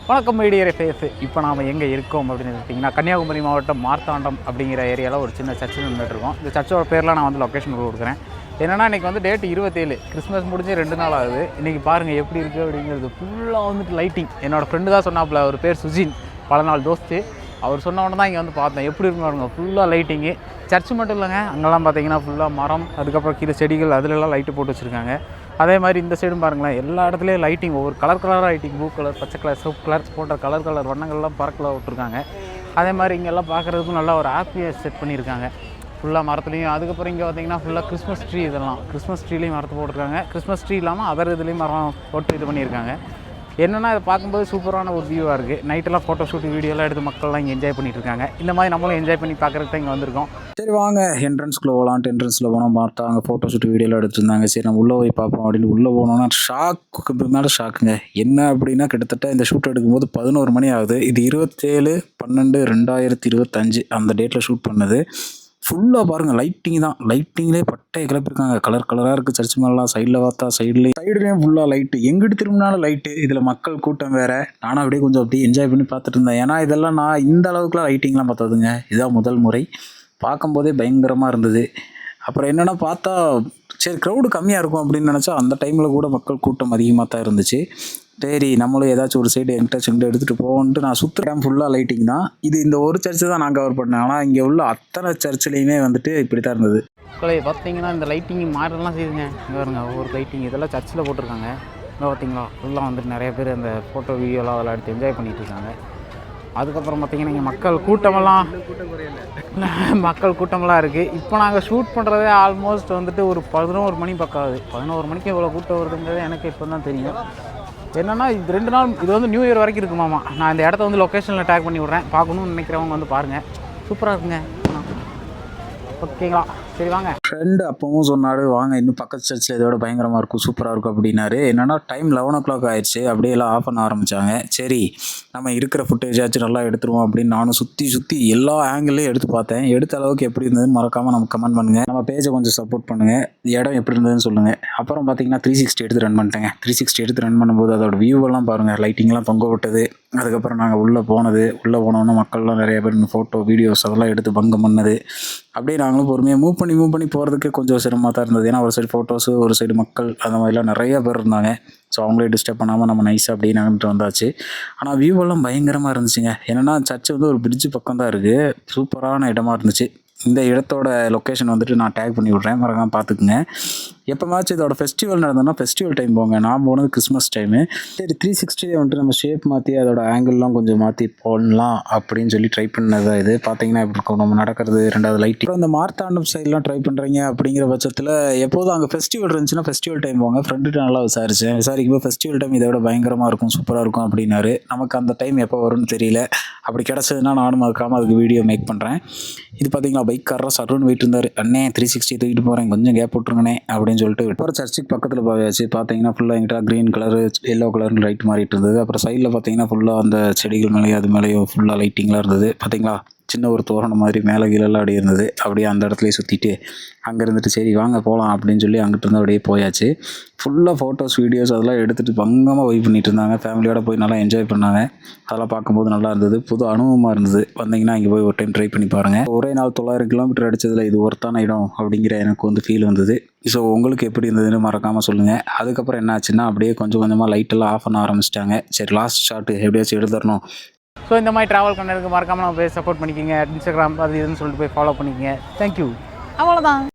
வணக்கம் media face. இப்போ நாம் எங்கே இருக்கோம் அப்படின்னு பார்த்தீங்கன்னா கன்னியாகுமரி மாவட்டம் மார்த்தாண்டம் அப்படிங்கிற ஏரியாவில் ஒரு சின்ன சர்ச்சு நின்றுட்டுருக்கோம். இந்த சர்ச்சோட பேரில் நான் வந்து லொக்கேஷன் கொடுக்குறேன். என்னென்னா இன்றைக்கி வந்து டேட் 27, கிறிஸ்மஸ் முடிஞ்சு 2 நாள் ஆகுது. இன்றைக்கி பாருங்கள் எப்படி இருக்குது அப்படிங்கிறது. ஃபுல்லாக வந்துட்டு லைட்டிங். என்னோடய ஃப்ரெண்டு தான் சொன்னாப்புல, அவர் பேர் சுஜின், பல நாள் தோஸ்து. அவர் சொன்ன உடனே தான் இங்கே வந்து பார்த்தேன். எப்படி இருக்குன்னு பாருங்க, ஃபுல்லாக லைட்டிங்கு. சர்ச்சு மட்டும் இல்லைங்க, அங்கெல்லாம் பார்த்தீங்கன்னா ஃபுல்லாக மரம், அதுக்கப்புறம் கீழே செடிகள், அதிலெல்லாம் லைட்டு போட்டு வச்சுருக்காங்க. அதே மாதிரி இந்த சைடும் பாருங்களேன், எல்லா இடத்துலையும் லைட்டிங், ஒவ்வொரு கலராக லைட்டிங், ப்ளூ கலர், பச்சை கலர், சிவப்பு கலர் போன்ற கலர் வண்ணங்கள்லாம் பறக்கல விட்டுருக்காங்க. அதே மாதிரி இங்கெல்லாம் பார்க்குறதுக்கும் நல்லா ஒரு ஹாப்பியாக செட் பண்ணியிருக்காங்க ஃபுல்லாக மரத்துலையும். அதுக்கப்புறம் இங்கே பார்த்தீங்கன்னா ஃபுல்லாக கிறிஸ்மஸ் ட்ரீ, இதெல்லாம் கிறிஸ்மஸ் ட்ரீலையும் மரத்தை போட்டிருக்காங்க. கிறிஸ்மஸ் ட்ரீ இல்லாமல் அதர் இதுலேயும் மரம் போட்டு இது பண்ணியிருக்காங்க. என்னென்னா இதை பார்க்கும்போது சூப்பரான ஒரு வியூவாக இருக்குது. நைட்டெல்லாம் ஃபோட்டோ ஷூட் வீடியோலாம் எடுத்து மக்கள்லாம் இங்கே என்ஜாய் பண்ணிட்டு இருக்காங்க. இந்த மாதிரி நம்மளும் என்ஜாய் பண்ணி பார்க்குறதுக்கு தான் இங்கே வந்திருக்கோம். சரி வாங்க என்ட்ரன்ஸ்குள்ளே போகலான்ட்டு என்ட்ரன்ஸில் போனால் பார்த்தா அங்கே ஃபோட்டோ ஷூட் வீடியோலாம் எடுத்துருந்தாங்க. சரி நம்ம உள்ளே போய் பார்ப்போம் அப்படின்னு உள்ளே போனோன்னா ஷாக்கு மேலே ஷாக்குங்க. என்ன அப்படின்னா கிட்டத்தட்ட இந்த ஷூட் எடுக்கும்போது 11 மணி ஆகுது. இது 27/12/2025 அந்த டேட்டில் ஷூட் பண்ணது. ஃபுல்லாக பாருங்கள் லைட்டிங் தான், லைட்டிங்லேயே பட்டையை கிளப்பிருக்காங்க. கலராக இருக்குது சர்ச் மேலாம். சைடில் பார்த்தா சைடுலேயும் ஃபுல்லாக லைட்டு, எங்கிட்டு திரும்பினாலும் லைட்டு. இதில் மக்கள் கூட்டம் வேறு. நானும் அப்படியே கொஞ்சம் அப்படியே என்ஜாய் பண்ணி பார்த்துட்டு இருந்தேன். ஏன்னா இதெல்லாம் நான் இந்த அளவுக்குலாம் லைட்டிங்லாம் பார்த்ததுங்க இதுதான் முதல் முறை. பார்க்கும்போதே பயங்கரமாக இருந்தது. அப்புறம் என்னென்னா பார்த்தா சரி க்ரௌடு கம்மியாக இருக்கும் அப்படின்னு நினச்சா அந்த டைமில் கூட மக்கள் கூட்டம் அதிகமாக தான் இருந்துச்சு. சரி நம்மளும் ஏதாச்சும் ஒரு சைடு என்டர்டெயின்மெண்ட் எடுத்துகிட்டு போவோன்ட்டு நான் சுற்றுறேன். ஃபுல்லாக லைட்டிங் தான். இது இந்த ஒரு சர்ச்சு தான் நான் கவர் பண்ணேன். ஆனால் இங்கே உள்ள அத்தனை சர்ச்சிலையுமே வந்துட்டு இப்படி தான் இருந்தது. பார்த்தீங்கன்னா இந்த லைட்டிங் மாறலாம் செய்யுங்க. இங்கே வருங்க ஒவ்வொரு லைட்டிங் இதெல்லாம் சர்ச்சில் போட்டிருக்காங்க. இங்கே பார்த்தீங்களா ஃபுல்லாக வந்துட்டு நிறைய பேர் அந்த ஃபோட்டோ வீடியோலாம் அதெல்லாம் எடுத்து என்ஜாய் பண்ணிகிட்டு இருக்காங்க. அதுக்கப்புறம் பார்த்தீங்கன்னா இங்கே மக்கள் கூட்டமெல்லாம் இருக்குது. இப்போ நாங்கள் ஷூட் பண்ணுறதே ஆல்மோஸ்ட் வந்துட்டு ஒரு 11 மணி பக்கம் ஆகுது. 11 மணிக்கு எவ்வளோ கூட்டம் வருதுங்கிறது எனக்கு இப்போ தான் தெரியும். என்னென்னா இது 2 நாள், இது வந்து நியூ இயர் வரைக்கும் இருக்குமாமா. நான் இந்த இடத்த வந்து லொக்கேஷனில் டேக் பண்ணி விட்றேன். பார்க்கணுன்னு நினைக்கிறவங்க வந்து பாருங்கள், சூப்பராக இருக்குங்க. ஓகேங்களா, சரி வாங்க. ஃப்ரெண்டு அப்பவும் சொன்னார் வாங்க இன்னும் பக்கத்து சர்ச்சில் இதோட பயங்கரமாக இருக்கும், சூப்பராக இருக்கும் அப்படின்னாரு. என்னென்னா டைம் 11 o'clock ஆயிடுச்சு. அப்படியே எல்லாம் ஆஃப் பண்ண ஆரம்பித்தாங்க. சரி நம்ம இருக்கிற ஃபுட்டேஜாச்சும் நல்லா எடுத்துருவோம் அப்படின்னு நானும் சுற்றி எல்லா ஆங்கிளையும் எடுத்து பார்த்தேன். எடுத்த அளவுக்கு எப்படி இருந்ததுன்னு மறக்காமல் நமக்கு கமெண்ட் பண்ணுங்கள். நம்ம பேஜை கொஞ்சம் சப்போர்ட் பண்ணுங்கள். இடம் எப்படி இருந்ததுன்னு சொல்லுங்கள். அப்புறம் பார்த்தீங்கன்னா 360 எடுத்து ரன் பண்ணிட்டேங்க. 360 எடுத்து ரன் பண்ணும்போது அதோட வியூவெல்லாம் பாருங்கள், லைட்டிங்லாம் தொங்க விட்டது. அதுக்கப்புறம் நாங்கள் உள்ளே போனோன்னா மக்கள்லாம் நிறைய பேர் ஃபோட்டோ வீடியோஸ் அதெல்லாம் எடுத்து பங்கம் பண்ணது. அப்படியே நாங்களும் பொறுமையாக மூவ் பண்ணி போகிறதுக்கு கொஞ்சம் சிரமமாக தான் இருந்தது. ஏன்னா ஒரு சைடு ஃபோட்டோஸு, ஒரு சைடு மக்கள், அந்த மாதிரிலாம் நிறையா பேர் இருந்தாங்க. ஸோ அவங்களே டிஸ்டர்ப் பண்ணாமல் நம்ம நைஸாக அப்படியே நாங்கிட்டு வந்தாச்சு. ஆனால் வியூவெல்லாம் பயங்கரமாக இருந்துச்சுங்க. என்னென்னா சர்ச்சு வந்து ஒரு பிரிட்ஜு பக்கம் தான் இருக்குது. சூப்பரான இடமா இருந்துச்சு. இந்த இடத்தோட லொக்கேஷன் வந்துட்டு நான் டேக் பண்ணி விட்றேன், மறக்காம பார்த்துக்குங்க. எப்போமாச்சும் இதோட ஃபெஸ்டிவல் நடந்ததுன்னா ஃபெஸ்டிவல் டைம் போங்க. நான் போனது கிறிஸ்மஸ் டைமு. சரி 360 வந்துட்டு நம்ம ஷேப் மாற்றி அதோட ஆங்கிள்லாம் கொஞ்சம் மாற்றி போடலாம் அப்படின்னு சொல்லி ட்ரை பண்ணது தான் இது. பார்த்தீங்கன்னா எப்படி இருக்கும் நம்ம நடக்கிறது. 2வது லைட். அப்புறம் இந்த மார்த்தாண்டம் சைட்லாம் ட்ரை பண்ணுறீங்க அப்படிங்கிற பட்சத்தில் எப்போதும் அங்கே ஃபெஸ்டிவல் இருந்துச்சுன்னா ஃபெஸ்டிவல் டைம் போங்க. ஃப்ரெண்டுகிட்ட நல்லா விசாரிக்கும்போது ஃபெஸ்டிவல் டைம் இதை விட பயங்கரமாக இருக்கும், சூப்பராக இருக்கும் அப்படின்னாரு. நமக்கு அந்த டைம் எப்போ வரும்னு தெரியல. அப்படி கிடச்சதுன்னா நானும் மறக்காமல் அதுக்கு வீடியோ மேக் பண்ணுறேன். இது பார்த்தீங்களா பைக்காரராக சட்டுன்னு போயிட்டு இருந்தார். அண்ணே 360 தூக்கிட்டு போகிறேன், கொஞ்சம் கேப் விட்ருங்கண்ணே அப்படின்னு சொல்லிட்டு அப்புறம் சர்ச்சுக்கு பக்கத்தில் போயாச்சு. பார்த்தீங்கன்னா ஃபுல்லாக எங்கிட்ட க்ரீன் கலரு, எல்லோ கலர்னு லைட் மாறிட்டு இருந்தது. அப்புறம் சைடில் பார்த்தீங்கன்னா ஃபுல்லாக அந்த செடிகள் மேலேயும் அது மேலேயும் ஃபுல்லாக லைட்டிங்லாம் இருந்தது. பார்த்தீங்களா சின்ன ஒரு தோரணம் மாதிரி மேலே கீழெல்லாம் அப்படியே இருந்தது. அப்படியே அந்த இடத்துலையே சுற்றிட்டு அங்கே இருந்துட்டு சரி வாங்க போகலாம் அப்படின்னு சொல்லி அங்கிட்டு இருந்து அப்படியே போயாச்சு. ஃபுல்லாக ஃபோட்டோஸ் வீடியோஸ் அதெல்லாம் எடுத்துகிட்டு பங்கமாக வெயிட் பண்ணிட்டு இருந்தாங்க. ஃபேமிலியோடு போய் நல்லா என்ஜாய் பண்ணாங்க. அதெல்லாம் பார்க்கும்போது நல்லா இருந்தது, புது அனுபவமாக இருந்தது. வந்தீங்கன்னா இங்கே போய் ஒரு டைம் ட்ரை பண்ணி பாருங்கள். ஒரே நாள் 900 கிலோமீட்டர் அடித்ததில் இது ஒருத்தான இடம் அப்படிங்கிற எனக்கு வந்து ஃபீல் வந்தது. ஸோ உங்களுக்கு எப்படி இருந்ததுன்னு மறக்காமல் சொல்லுங்கள். அதுக்கப்புறம் என்ன ஆச்சுன்னா அப்படியே கொஞ்சம் கொஞ்சமாக லைட்டெல்லாம் ஆஃப் பண்ண ஆரம்பிச்சிட்டாங்க. சரி லாஸ்ட் ஷாட்டு எப்படியாச்சும் எடுத்துடணும். ஸோ இந்த மாதிரி ட்ராவல் பண்ணுறதுக்கு மறக்காமல் நம்ம போய் சப்போர்ட் பண்ணிக்கோங்க. இன்ஸ்டாகிராம் அது இதுன்னு சொல்லிட்டு போய் ஃபாலோ பண்ணிக்கோங்க. தேங்க்யூ, அவ்வளோதான்.